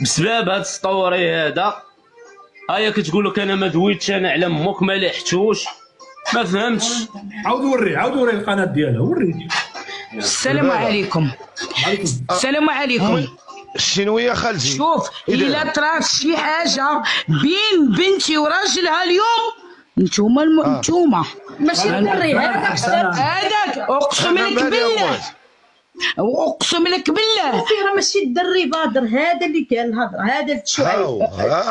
بسبب هاد السطوري هذا. هيا كتقول لك انا ما دويتش انا على امك ما لحتوش، ما فهمتش. عاود وري القناه ديالها، وريني. السلام عليكم. السلام عليكم. شنو يا خالتي؟ شوف الا طرات شي حاجه بين بنتي وراجلها اليوم نتوما ماشي الدري هذاك اقسم لك بالله، اقسم لك بالله راه ماشي الدري بادر، هذا اللي كان الهضره، هذا الشعيب.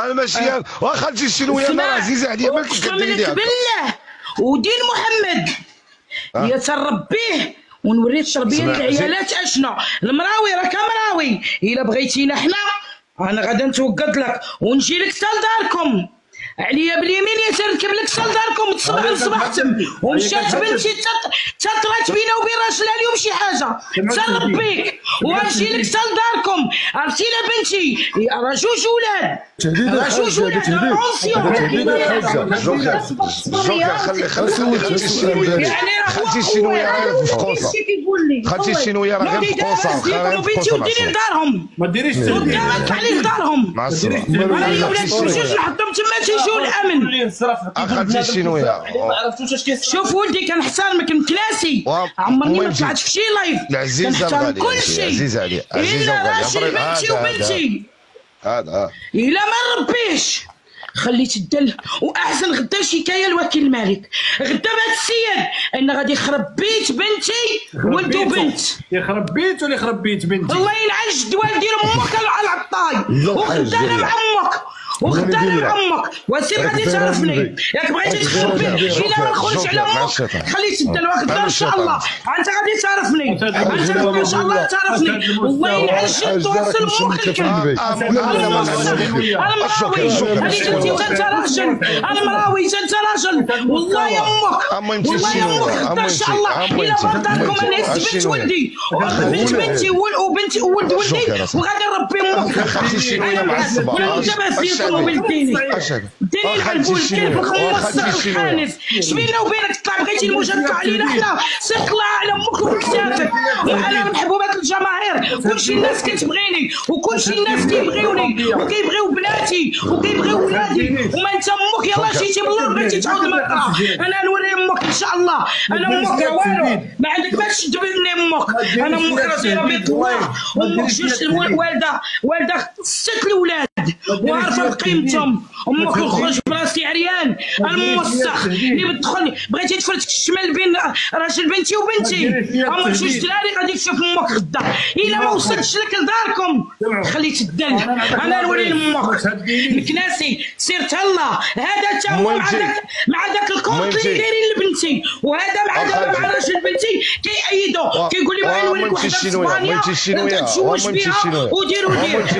انا ماشي خالتي شنو يا مرا عزيزه عليا ما كنت اقسم لك بالله ودين محمد يتربيه ونوري تربيه العيالات اشنا. المراوي راك مراوي، الا بغيتينا حنا انا غادا نتوقد لك ونجي لك حتى لداركم، عليا باليمين يتركب لك حتى لداركم تصبح لصبح تم. ومشات بنتي طلعت بينا وبين راجلها اليوم شي حاجه تنربيك ونجي لك حتى لداركم. عرفتي لا بنتي راه جوج ولاد، راه جوج ولاد خالتي الشنويه راه في قوصه، خالتي الشنويه راه غير في قوصه. بنتي وديري لدارهم، ما ديريش قدامك عليك دارهم مع السلامه. انا ولاد الجوج نحطهم تما تيجيو الامن. خالتي الشنويه شوف ولدي كنحترمك مكلاسي، عمرني ما طلعت في شي لايف، العزيزه كلشي عزيزه عليا الا راجل بنتي وبنتي هذا الا ما نربيش خليت الدل. واحسن غدا شكايه لوكيل الملك، غدا بهذا السيد ان غادي يخرب بيت بنتي ولد وبنت، يخرب بيت ولا يخرب بيت بنتي. الله يلعن جد والدي امك على العطاي، وغدا انا مع امك، وغدا انا مع امك. وسير غادي تعرفني ياك بغيتي تخرب بيت. الا ما نخرجش على امك خليت الدل وغدا ان شاء الله انت غادي تعرفني، انت ان شاء الله تعرفني. الله يلعن جد توصل امك الكلب. المراوي انت راجل، المراوي انت راجل، والله يا امك والله يا امك ان شاء الله الا مرضاتكم انا هز بنت ولدي بنت بنتي وبنتي وولد ولدي وغادي نربي امك. خالتي الشنويه معصبه ولا دابا فيكم وبنتيني ديني العنبول كيف الخمس الخانس شبينا وبينك تطلع بغيتي المشاركه علينا حنا سير طلع على امك وبكتافك. وانا من محبوبات الجماهير، كلشي الناس كتبغيني وكلشي الناس كيبغيوني وكيبغيو بناتي وكيبغيو ولادي. وما انت امك يلاه جيتي بالله بغيتي تعاود مرة انا نوري امك ان شاء الله. انا امك والو ما عندك ما تشد مني امك. انا امك راسي بيت الله، امك جوج والده 6 الاولاد وعارفه قيمتهم. امك تخرج براسي عريان الموسخ اللي بتدخل بغيتي تفرتك الشمال بين راجل بنتي وبنتي. امك جوج دراري غادي تشوف امك غدا الا ما وصلتش لك لداركم خليت الدل. انا نوري لامك مكناسي سير تهلا. هذا تا هو مع داك الكونت اللي دايرين لبنتي، وهذا مع راجل بنتي كيأيدو كيقول لي بغا نوريك وحده في اسبانيا تتزوج بها وديروا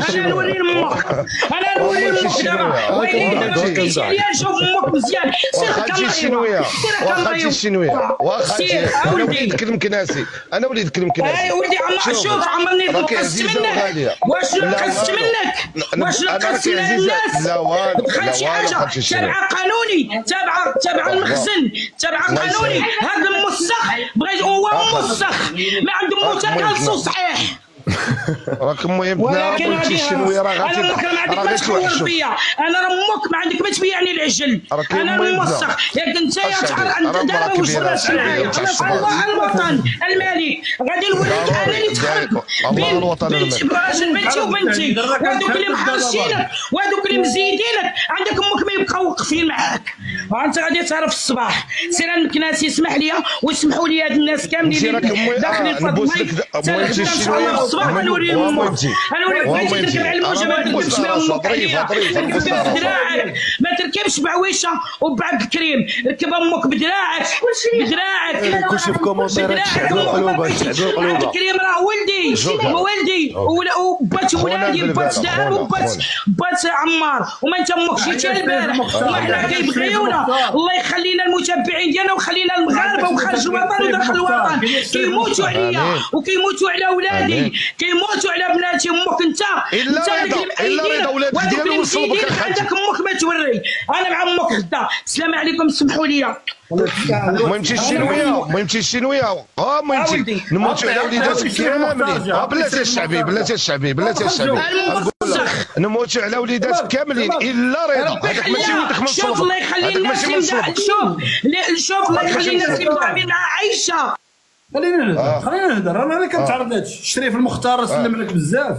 انا نوري لامك، انا نوري لامك دابا. ويلي دابا بكيتي عليا نشوف امك مزيان. سير خالتي الشنويه وخالتي الشنويه وخالتي انا وليد كلم كناسي، انا وليد كلم كناسي. اي ولدي شوف عمرني نقصت منك. واش نقصت منك؟ واش نقصت من الناس؟ لا والو بقات شي حاجه تابعه قانوني، تابعه المخزن، تابعه قانوني. هذا الموسخ بغيت هو موسخ ما عنده متكالسو صحيح. راك المهم ولكن الشنويه راه غادي انا ما عندك ما تخور بيا، انا راه امك ما عندك ما تبيعني العجل. انا الموسخ ياك انت يا تعرف انت دابا واش راسك معايا. الله الوطن الملك غادي نوريك انا اللي تخرب بين راجل بنتي وبنتي وهذوك اللي محرشينك وهذوك اللي مزيدينك. عندك امك ما يبقاو واقفين معاك وانت غادي تعرف الصباح. سير المكناسي اسمح لي ويسمحوا لي هاد الناس كاملين اللي داخلين في الماء ان شاء الله الصباح غنوري امك. انا وريك بغيتي تركب على الموجه ما تركبش مع امك عليا، ركبها بدراعك ما تركبش بعويشه وبعك كريم، ركب امك بدراعك بدراعك. كلشي في كومونتيرات تحدوا قلوبك تحدوا قلوبك. كريم راه ولدي وبات ولادي وبات دهب وبات عمار. وما انت امك جيتي البارح وما حنا كيبغيونا الله يخلي لنا المتابعين ديالنا ويخلي لنا المغاربه وخارج الوطن وداخل الوطن كيموتوا عليا وكيموتوا على ولادي كيموتوا على بناتي. امك انت الا ولادك ديالو وصلبك عندك امك ما توري. انا مع امك غدا. السلام عليكم سمحوا لي. المهم تمشي الشينويه المهم نموتوا على وليداتك كاملين. بلاتي الشعبي نموتوا على وليداتك كاملين الا رضا. هذاك ماشي ولدك من صلبك. شوف الله يخلي الناس شوف الله يخلي الناس مدعمين مع عايشه. خلينا نهضر. انا كنتعرض هادشي. الشريف المختار سلم لك بزاف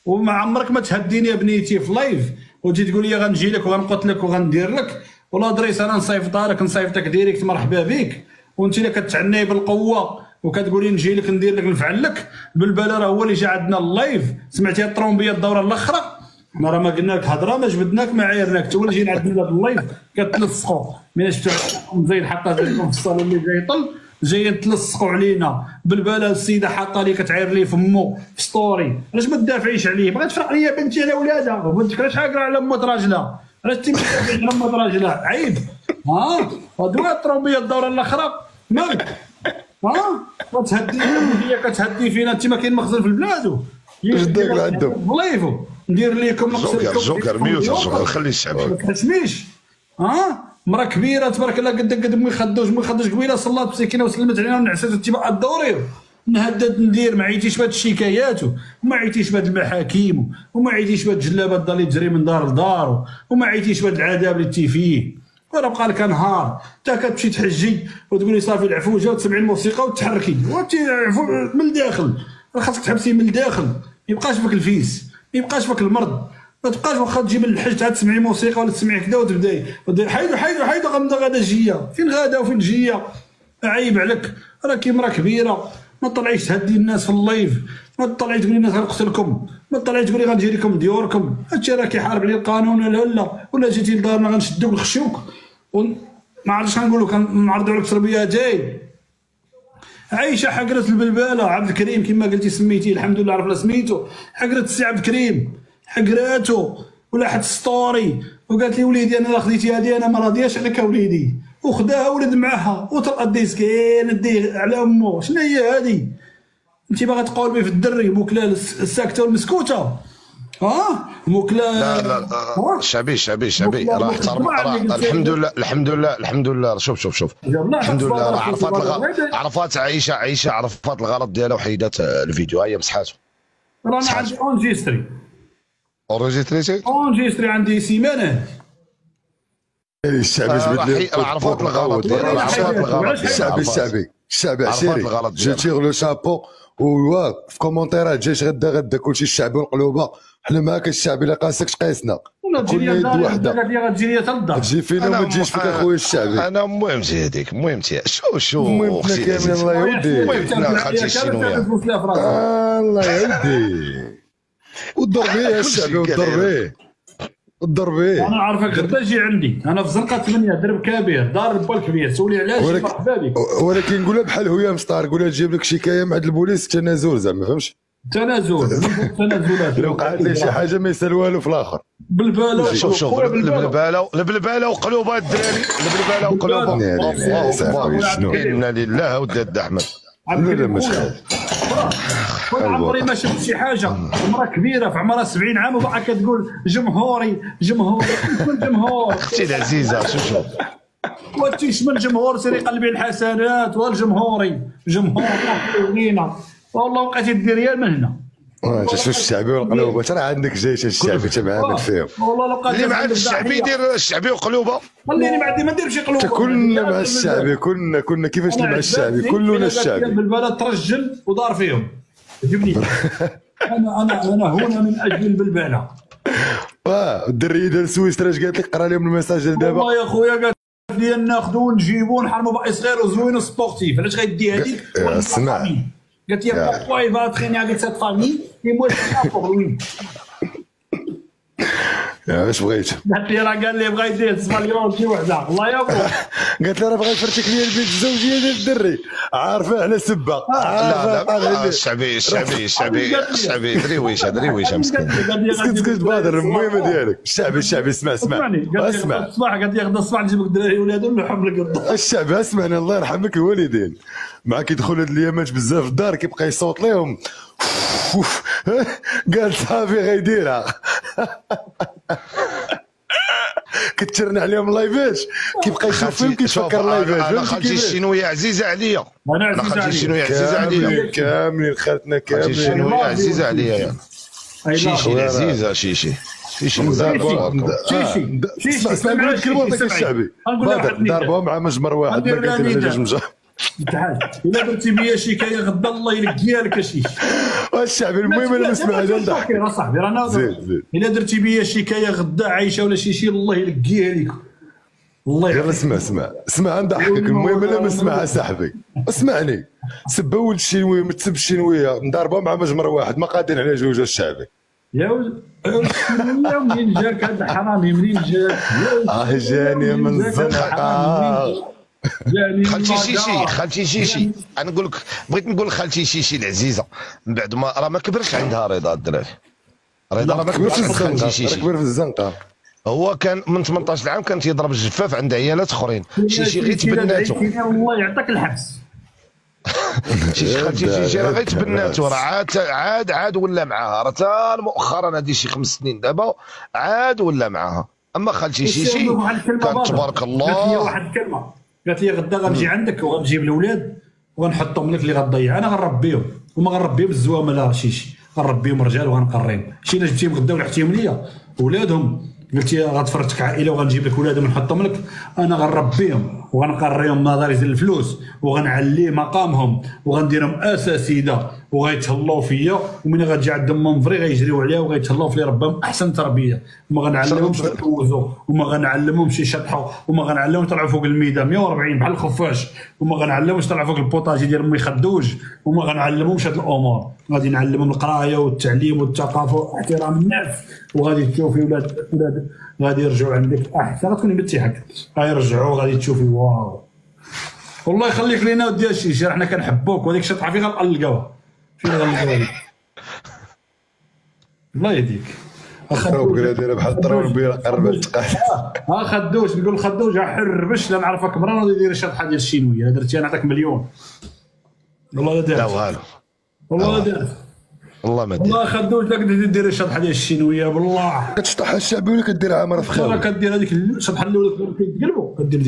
وما عمرك ما تهديني يا بنيتي في لايف وتجي تقول لي غنجي لك وغنقتلك وغندير لك. ولا دريس انا نصيفطها لك نصيفطك ديريكت مرحبا بك. وانت اللي كتعني بالقوه وكتقولي نجي لك ندير لك نفعل لك. بالبلا راه هو اللي جا عندنا اللايف. سمعتي الطرومبيه الدوره الاخرى حنا راه ما قلنا لك هضره ما جبدناك ما عايرناك. انت هو اللي جاي عندنا هذا اللايف كتلصقوا من شفتوا زين حطها لكم في الصالون اللي جاي يطل جايين تلصقوا علينا. بالبلا السيده حاطه لي كتعاير لي فمو في ستوري. علاش ما تدافعيش عليه؟ بغات تفرق لي بنتي على ولادها وبنتك علاش حاقره على امه راجلها؟ علاش انت على امه راجلها؟ عيب. هادو الطرومبيه الدوره الاخرى مالك؟ كتهدي هي كتهدي فينا. انت ما كاين مخزن في البلاد جدك عندهم ضيفوا ندير لكم جوكر ميوت جوكر خلي الشعب ما تحشميش. مرا كبيره تبارك الله قد ما يخدوش قبيله صلات مسكينه وسلمت علينا ونعسات اتباع الدوري نهدد ندير. ما عيتيش بهاد الشكايات وما عيتيش بهاد المحاكم وما عيتيش بهاد الجلابات اللي تجري من دار لدار وما عيتيش بهاد العذاب اللي تي فيه. وراه بقى لك نهار انت كتمشي تحجي وتقولي صافي العفوجه وتسمعي الموسيقى وتحركي وانت من الداخل. خاصك تحبسي من الداخل. ما يبقاش فيك الفيس ما يبقاش فيك المرض. ما تبقاش واخا تجي من الحج عاد تسمعي موسيقى ولا تسمعي كذا وتبداي حيدو غادا جيه. فين غادا وفين جيه؟ عيب عليك. راكي مرا كبيره ما طلعيش تهدي الناس في اللايف. ما طلعيش تقولي الناس غنقتلكم. ما طلعيش تقولي غنجي لكم ديوركم. هادشي راه كيحارب عليه القانون ولا جيتي لدارنا غنشدوك نخشوك ما عرفتش غنقول لك نعرضوا عليك تربيه جاي. عايشه حقرت البلباله. عبد الكريم كما قلتي سميتيه الحمد لله عرفنا سميتو. حقرت السي عبد الكريم حقراتو ولا حد ستوري وقالت لي وليدي انا خديتي هذه انا ما راضياش عليك وليدي وخداها ولد معاها وطلقت ديسكين ديه على امه. شنو هي هذه؟ انت باغا تقولبي في الدري موكله الساكته والمسكوته. موكله لا شعبي راه الحمد لله شوف الحمد لله راه عرفات عائشه عرفات الغلط ديالها وحيدات الفيديو. هي مسحاتو. رانا عندي اونجيستري عندي سيمانه. الشعبي جبد لي عرفات الغلط الشعبي عشيري جيتي غلو شابو في كومونتيرات جايش غدا كلشي الشعبي والقلوبه. حنا معاك الشعبي الا قاسك تقيسنا كلنا يد وحده. تجي فينا وما تجيش فيك اخويا الشعبي. انا المهم هذيك المهم شو المهم كامل الله يودي الله يودي والضربيه يا الشعبي والضربيه. انا عارفك غدا جي عندي. انا في زنقه 8 درب كبير دار با الكبير سولي علاش مرحبا بك. ولكن نقولها بحال هو مسطار قولها تجيب لك شكايه مع البوليس تنازل زعما فهمتش تنازلات. لو وقعت لي شي حاجه ما يسال والو في الاخر. بالباله شوف البلباله وقلوبها الدراري. البلباله وقلوبها انا لله وداد احمد. لا ماشي عمري ما شفت شي حاجه. مرا كبيره في عمرها 70 عام وباقا كتقول جمهور اختي العزيزه. شوف وانت شمن جمهور سيري قلبي الحسنات والجمهوري جمهور لينا والله بقيتي دير ريال من هنا. شوف الشعبي والقلوبه راه عندك جيش الشعبي تمعامل فيهم. والله لو اللي مع الشعبي يدير الشعبي وقلوبه. خليني بعدي ما نديرش قلوبه. كلنا مع الشعبي كنا كيفاش مع الشعبي كلنا الشعبي. بالبلد ترجل ودار فيهم جبني. انا هنا من اجل البلباله. الدريه ديال سويسرا اش قالت لك؟ قرا لهم الميساج دابا. والله يا خويا قالت لي ناخذوا ونجيبوا ونحرموا باقي صغير وزوين وسبورتيف. علاش غيدي هذيك؟ اسمع قالت لي pourquoi il va entraîner avec cette famille et moi je suis là pour lui. اش بغيت؟ قالت لي راه قال لي بغا يدير 7 مليون شي وحده الله يا بو. قالت لي راه بغا يفرتك لي البيت الزوجيه ديال الدري عارفه على سبه. لا الشعبي دريويشه مسكين. اسكت بادر المهمه ديالك. الشعبي اسمع اسمع الصباح قالت لي غدا الصباح نجيب لك الدراري ولادهم نلحم لك الضو. الشعبي اسمعني الله يرحمك الوالدين مع كيدخل هاد الايامات بزاف في الدار كيبقى يصوت ليهم قال صافي غيديرها. كترن عليهم اللايفات كيبقى يشوف فيهم كيتفكر اللايفات. انا خالتي الشينويه عزيزه عليا. انا خالتي الشينويه عزيزه عليا. كاملين خالتنا خالتي الشينويه عزيزه عليا. شيشي عزيزه شيشي اسمع الكلمه ديك الشعبي ضربوها مع مجمر واحد ما قالت لي جوج مجر. الا درتي بيا شكايه غدا الله يلقيها لك اشي. الشعبي المهم انا نسمع هذا نضحك راه صاحبي راه ناضر. الا درتي بيا شكايه غدا عايشه ولا شي الله يلقيها لك. الله يلا اسمع نضحكك المهم انا ما نسمعها صاحبي. اسمعني سبا ولد الشينويه ما تسب الشينويه نضربها مع مجمر واحد ما قادرين على جوج الشعبي. يا الشينويه منين جاك هذا حرامي منين جاك؟ جاني من الزنقه. خالتي شيشي انا نقول لك بغيت نقول خالتي شيشي العزيزه من بعد ما راه ما كبرش عندها رضا الدراري. رضا راه ما كبرش عند خالتي شيشي. كبر في الزنقه. هو كان من 18 عام كان تيضرب الجفاف عند عيالات اخرين. شيشي غير تبناتو. والله يعطيك الحبس. خالتي شيشي راه غير تبناتو راه عاد ولا معاها راه تا مؤخرا هذه شي 5 سنين دابا عاد ولا معاها. اما خالتي شيشي كانت تبارك الله. قالت لي واحد الكلمه قالت لي غدا غنجي عندك وغنجيب الاولاد وغنحطهم لك اللي غتضيع انا غنربيهم وما غنربيهم بالزوامه لا شيشي غنربيهم رجال وغنقريهم. شي الا جبتيهم غدا ولحتيهم ليا ولادهم قلتي غتفرجك عائله وغنجيب لك ولادهم ونحطهم لك انا غنربيهم وغنقريهم مدارس الفلوس وغنعلي مقامهم وغنديرهم اساتذه وغيتهلاو فيا ومن غتجي عندهم منفري غيجريو عليها وغيتهلاو في ربهم احسن تربيه وما غنعلمهمش يتوزوا وما غنعلمهمش يشطحوا وما غنعلمهمش يطلعوا فوق الميدان 140 بحال الخفاش وما غنعلمهمش يطلعوا فوق البوطاجي ديال امي خدوج وما غنعلمهمش هاد الامور. غادي نعلمهم القرايه والتعليم والثقافه واحترام الناس وغادي تشوفي ولاد غادي يرجعوا عندك احسن غتكوني بنتي غيرجعوا غادي تشوفي واو والله يخليك لينا ودي الشيشه حنا كنحبوك وهذيك الشطحه فين غنلقاوها فين غنلقاوها الله يهديك. خدوش دايره بحال الطرابيه قربت تقاد. خدوش نقول خدوش حربش لا نعرفك مرة غادي يدير الشطحه ديال الشينويه درتي نعطيك مليون والله لا دارت. لا والو والله لا دارت. والله ما دير. والله خدوش لك دير الشطحه ديال الشينويه بالله. كتشطحها الشعبي ولا كديرها عامره في خاوي؟ كدير هذيك الشطحه الاولى كيتقلبوا كدير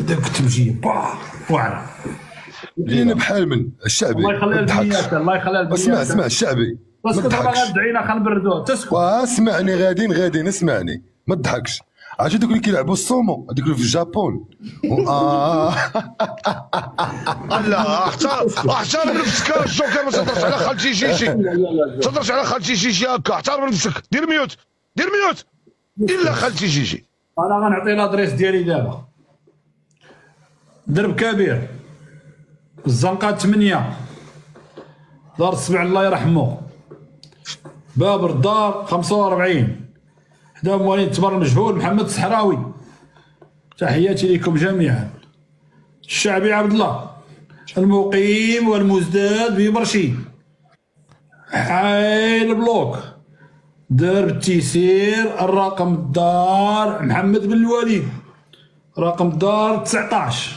ديك كتمشي واعره. لينا بحال من الشعبي. الله يخليها البنيات الله يخليها البنيات. اسمع الشعبي بس كنت غادعينا خنبردوها تسكت. اسمعني غاديين اسمعني ما تضحكش. عرفتي دوك اللي كيلعبوا السومو هذوك اللي في الجابون. لا احترم نفسك الجوكر ما تهضرش على خالتي شيشي. تهضرش على خالتي شيشي هكا احترم نفسك دير ميوت الا خالتي شيشي. انا غنعطي لادريس ديالي دابا درب كبير الزنقه 8 دار السبع الله يرحمه باب الدار 45 حدا موالين تبر مجهول محمد الصحراوي. تحياتي لكم جميعا. الشعبي عبد الله المقيم والمزداد ببرشيد حي بلوك درب التيسير الرقم الدار محمد بن الوليد رقم الدار 19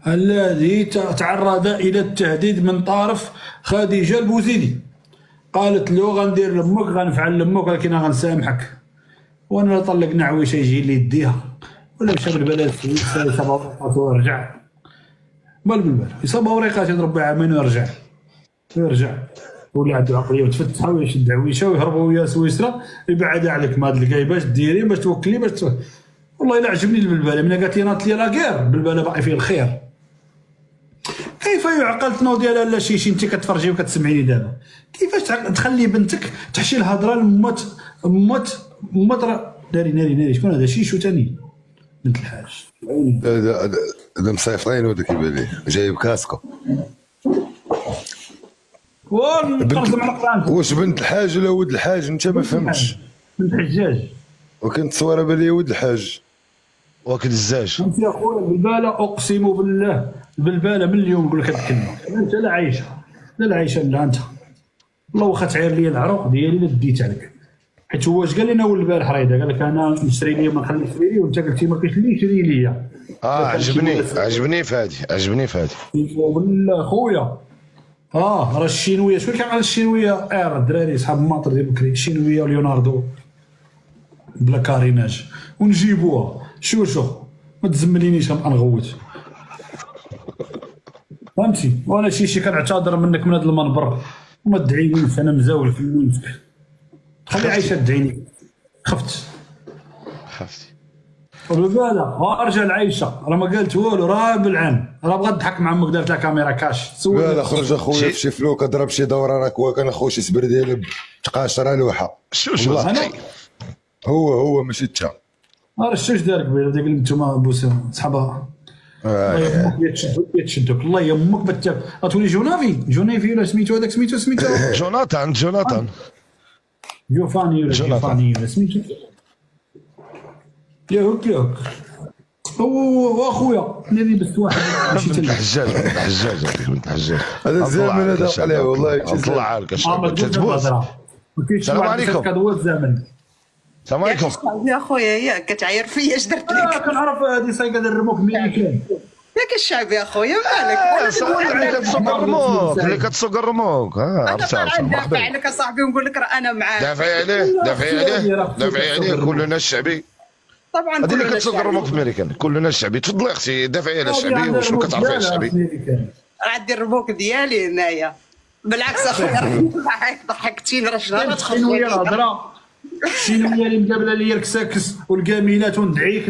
الذي تعرض الى التهديد من طرف خديجه البوزيدي. قالت له غندير لامك غنفعل لامك ولكن غنسامحك وانا طلقنا عويشه يجي لي يديها ولا مشى بالبلد يصاب ورقاته ورجع بالبال يصاب ورقاته يضرب عامين ويرجع ولا عنده عقليه متفتحه ويشد عويشه ويهربوا ويا سويسرا يبعد عليك ما هاد الكاي باش ديري باش توكلي باش والله الا عجبني البلبله من قالت لي ناط لي لا كير بالباله باقي فيه الخير. كيف يعقل تنوض ديالها لا شيشي انت كتفرجي وكتسمعيني دابا كيفاش تخلي بنتك تحشي الهضره لمات ناري شكون هذا شيشو ثاني بنت الحاج هذا مصيفطين هذا كيبان لي جايب كاسكو ونقرزم على قرانك. واش بنت الحاج ولا ولد الحاج انت ما فهمتش. من الحجاج. وكنت تصويره بان لي ولد الحاج واكل الزاج. فهمتي يا خويا بالباله، اقسم بالله بالباله من اليوم نقول لك هذه الكلمه، انت لا عايشه لا عايشه لا انت، والله واخا تعير لي العروق ديالي لا ديتها لك، حيت هو اش قال لنا اول البارح راه قال لك انا نشري لي ما نخليش تشري لي، وانت قلتي ما كاينش اللي يشري لي. عجبني في هذه. والله خويا راه الشينويه شكون كان على الشينويه الدراري صحاب الماطر ديال بكري، الشينويه وليوناردو بلا كاريناج ونجيبوها. شو ما تزملينيش غنبقى نغوت، فهمتي؟ وانا شي كنعتذر منك من هذا المنبر، وما تدعينيش انا مزاول في المنفك، خلي عايشه تدعيني. خفتي بالباله رجال عايشه راه ما قالت والو، راه بالعن راه بغا تضحك مع امك، دارت لها كاميرا كاش. لا خرج اخويا في شي فلوك ضرب شي دوره، راك هو كان اخو شي سبر ديالي تقاشره لوحه. شو هو ماشي انت. راه شتو دار قبيله ديك نتوما بوسه صحابها. الله يمك يتشدوك، الله يمك بتاك غتولي جونافي ولا سميتو هذاك سميتو جوناثان جوفاني ولا سميتو ياك هو اخويا نادي بس واحد ماشي بنت الحجاج هذا الزمن هذا عليه والله الله عارك تتبوز. السلام عليكم. السلام عليكم يا خويا ياك كتعاير فيا اش درت لك؟ كنعرف هذه صايقه الرموك ملي كان ياك الشعب يا خويا مالك؟ اللي كتسوق الرموك عرفتها. انا ندافع عليك اصاحبي ونقول لك راه انا معاك. دافعي عليه كلنا الشعبي. طبعا هذه اللي كتسوق الرموك في امريكان كلنا الشعبي. تفضلي اختي دافعي على الشعبي وشنو كتعرفي على الشعبي. راه عندي الرموك ديالي هنايا. بالعكس اخويا ضحكتيني راه شنو شنويه الهضره، شنويه اللي مقابله ليا الكساكس والكاميلات وندعيك.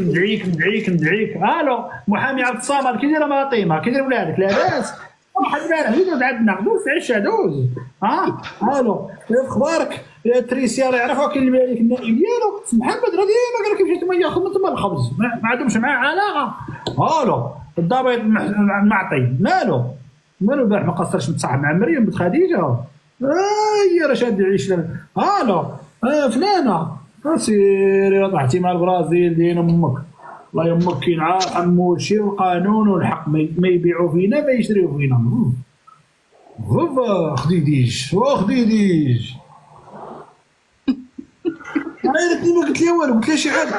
الو محامي عبد الصمد كي داير فاطمه كي داير ولادك لاباس؟ واحد البارح دوز عندنا دوز عشا دوز. الو اخبارك يا تريسيا راه يعرفوا كاين الملك النائب ديالو محمد راه ديما قال لك مشيت ما ياخذ من تما الخبز ما عندهمش معاه علاقه. الو الضابط المعطي مالو البارح ما قصرش متصاحب مع مريم بنت خديجه. هي راه شاد يعيش. الو فلانه سيري طلعتي مع البرازيل دين امك. الله يمك كاين عمو شي القانون والحق ما يبيعوا فينا ما يشريوا فينا. خديديج انا ديما قلت لها والو، قلت لها شي حاجه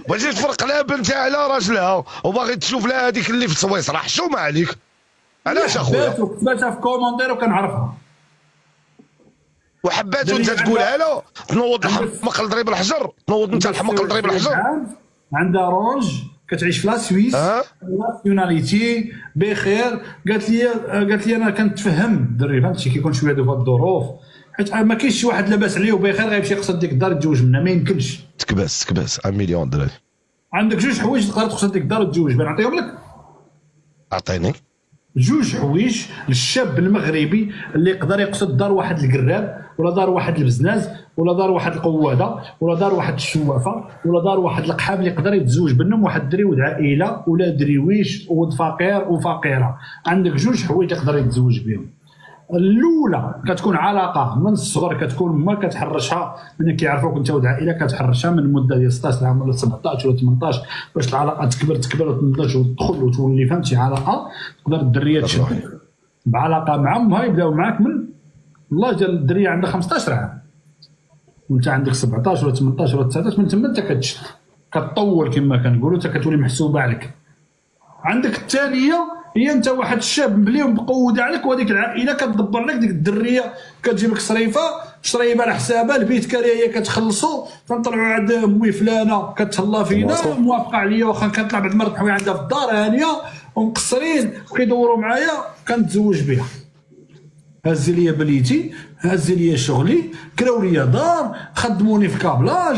بغيتي تفرق لها بنتها على راجلها وباغي تشوف لها هذيك اللي في سويسرا. حشومه عليك علاش اخويا؟ كتباتها في كومونتير وكنعرفها وحبات وانت تقولها له تنوض الحمق لضريب الحجر. تنوض انت الحمق لضريب الحجر. عندها رونج كتعيش في لا سويس ناسيوناليتي بخير. قالت لي انا كنتفهم الدري فهمتي كيكون شويه ديال الظروف، حيت ما كاينش شي واحد لاباس عليه وبخير غيمشي يقصد ديك الدار يتزوج منها، ما يمكنش. تكباس 1 مليون درهم. عندك 2 حوايج تقدر تقصد ديك الدار وتزوج بها، نعطيهم لك. اعطيني 2 حوايج للشاب المغربي اللي يقدر يقصد دار واحد القراب ولا دار واحد البزناز ولا دار واحد القواده ولا دار واحد الشوافه ولا دار واحد القحاب اللي يقدر يتزوج بينهم واحد الدري ولد عائله ولا دريويش ولد فقير وفقيره. عندك 2 حوايج تقدر يتزوج بهم. الاولى كتكون علاقه من الصغر، كتكون ما كتحرشها من كيعرفوك انت ولد عائله، كتحرشها من مده ديال 16 عام ولا 17 ولا 18 باش العلاقه تكبر وتنضج وتدخل وتولي فهمتي علاقه. تقدر الدريه تشد بعلاقه مع امها يبداو معاك من الله ديال الدريه عندها 15 عام وانت عندك 17 ولا 18 ولا 19، من تما انت كتشد كتطول كما كنقولوا انت كتولي محسوبه عليك. عندك الثانيه هي انت واحد الشاب مبلي ومقود عليك وهذيك العائله كتدبر لك ديك الدريه، كتجيب لك شريبه على حسابها، البيت كاريه كتخلصوا، كنطلعوا عند امي فلانه كتهلا فينا موافقه عليا واخا كنطلع بعد مرات حوايج عندها في الدار هانيه ومقصرين وكيدوروا معايا كنتزوج بها. هز ليا بليتي، هز ليا شغلي، كراو ليا دار، خدموني في كابلاج،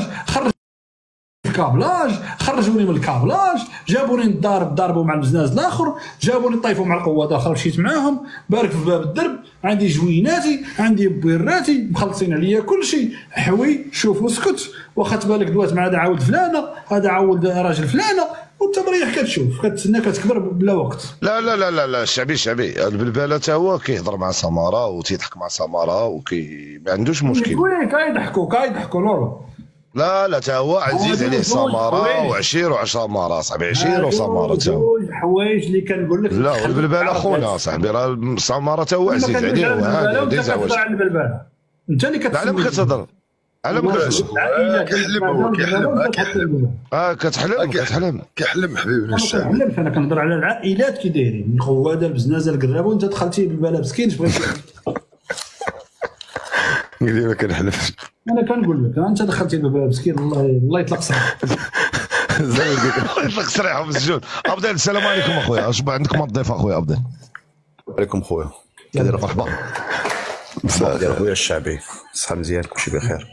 خرجوني من الكابلاج، جابوني للدار ضربوا مع البزناز الاخر، جابوني طيفوا مع القوه الاخر مشيت معاهم، بارك في باب الدرب، عندي جويناتي، عندي بويراتي، مخلصين عليا كل شيء، حوي شوف وسكت، واخا تبالك دوات مع هذا عاود فلانه، هذا عاود راجل فلانه، وانت مريح كتشوف كتسنى كتكبر بلا وقت. لا لا لا لا لا الشعبي البلباله تا هو كيهضر مع سماره وتيضحك مع سماره ما عندوش مشكل. وين كيضحكوا نورمال. لا لا تا هو عزيز عليه سماره وعشير و10 مرات صاحبي، عشير وسماره تا هو. الحوايج اللي كنقول لك لا البلباله خونا صاحبي، راه سماره تا هو عزيز عليه وهذا ديزا واش. انت اللي كتسمي على ما كتهضر على ما كيحلم حبيبنا الشعب. انا كنهضر على العائلات كي دايرين خوادة البزنازه القرابه وانت دخلتي بالبلا مسكين بغيتي. قال لي ما كنحلفش. انا كنقول لك انت دخلتي بالبلا مسكين الله يطلق صراحه. الله يطلق صريحه في السجون. ابدال السلام عليكم اخويا، اش عندك ما تضيف اخويا ابدال؟ عليكم خويا كدير مرحبا ديال خويا الشعبي، صحه مزيان كلشي بخير.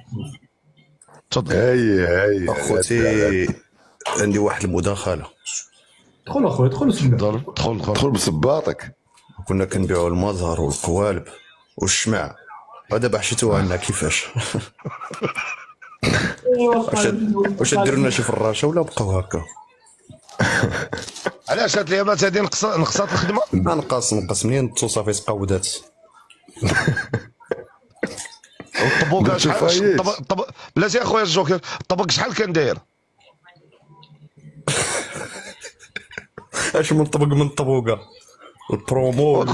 تفضل. هاي اخوتي عندي واحد المداخله. دخل اخويا دخل دخل بصباطك. كنا كنبيعوا المزهر والقوالب والشمع، ودابا حشيتوها عندنا كيفاش؟ واش ديروا لنا شي فراشه ولا بقاو هكا؟ علاش هاد الايامات هادي نقصات الخدمه؟ نقص منين صافي تقودات. الطبوق شحال بلاتي اخويا الجوكر، الطبق شحال كان داير؟ اش من طبق من طبوقه البرومو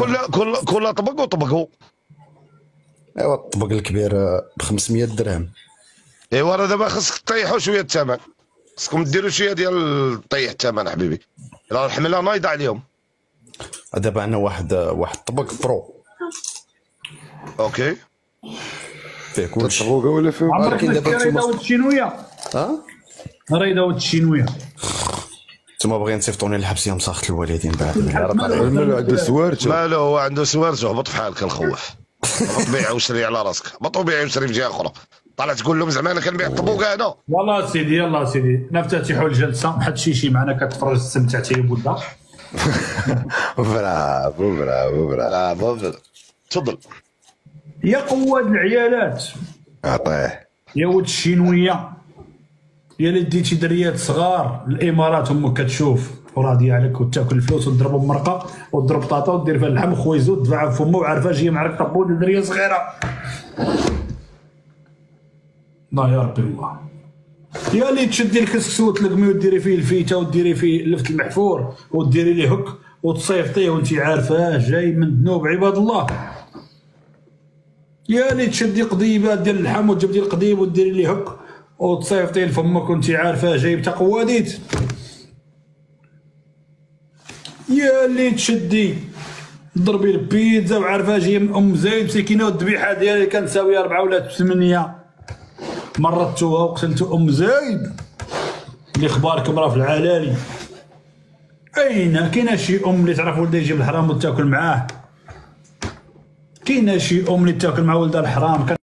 كل طبق وطبقه. ايوا الطبق الكبير ب 500 درهم. ايوا راه دابا خاصك طيحوا شويه الثمن، خاصكم ديروا شويه ديال طيح الثمن حبيبي، راه الحمله نايضه عليهم. دابا عندنا واحد طبق برو. اوكي فيه كلشي. الطبوقه ولا فيه ولكن دابا نتوما الشينويه ريداوت الشينويه نتوما باغيين تصيفطوني للحبس يا مساخط الوالدين بعد. مالو عنده سوارته، مالو هو عنده سوارته. هبط في حالك الخوف، هبط بيع وشري على راسك، هبط وبيع وشري في جهه اخرى. طلع تقول لهم زعما انا كنبيع الطبوقه انا. والله سيدي يلا سيدي نفتتحوا الجلسه، ما حدش يجي معنا كتفرج استمتعتي يا بودا. برافو تفضل يا قواد العيالات. عطيه يا ولد الشينويه، يا اللي ديتي دريات صغار الامارات امك كتشوف وراضيه عليك وتاكل الفلوس وتضربهم مرقه وتضرب بطاطا ودير فيها اللحم خويزو وتدفعها في امه وعارفه جايه معك طبول دريه صغيره. لا يا ربي الله. يا اللي تشدي الكسكس وتلقمي وديري فيه الفيته وديري فيه اللفت المحفور وديري ليه هك وتصيفطيه وانت عارفاه جاي من ذنوب عباد الله. يا اللي تشدي قضيبات ديال اللحم وتجبدي القضيب وديري ليه هك وتصيفطيه لفمك وانت عارفاه جاي بتقواديت. يا اللي تشدي ضربي البيتزا وعارفاه جايه من ام زايد مسكينه والذبيحه ديالها كانت تساوي 4 ولا 8 مرضتوها وقتلتو ام زايد اللي اخباركم راه في العلالي. كاينه شي ام اللي تعرف ولدها يجيب الحرام وتاكل معاه، كاينه شي ام اللي تاكل مع ولدها الحرام.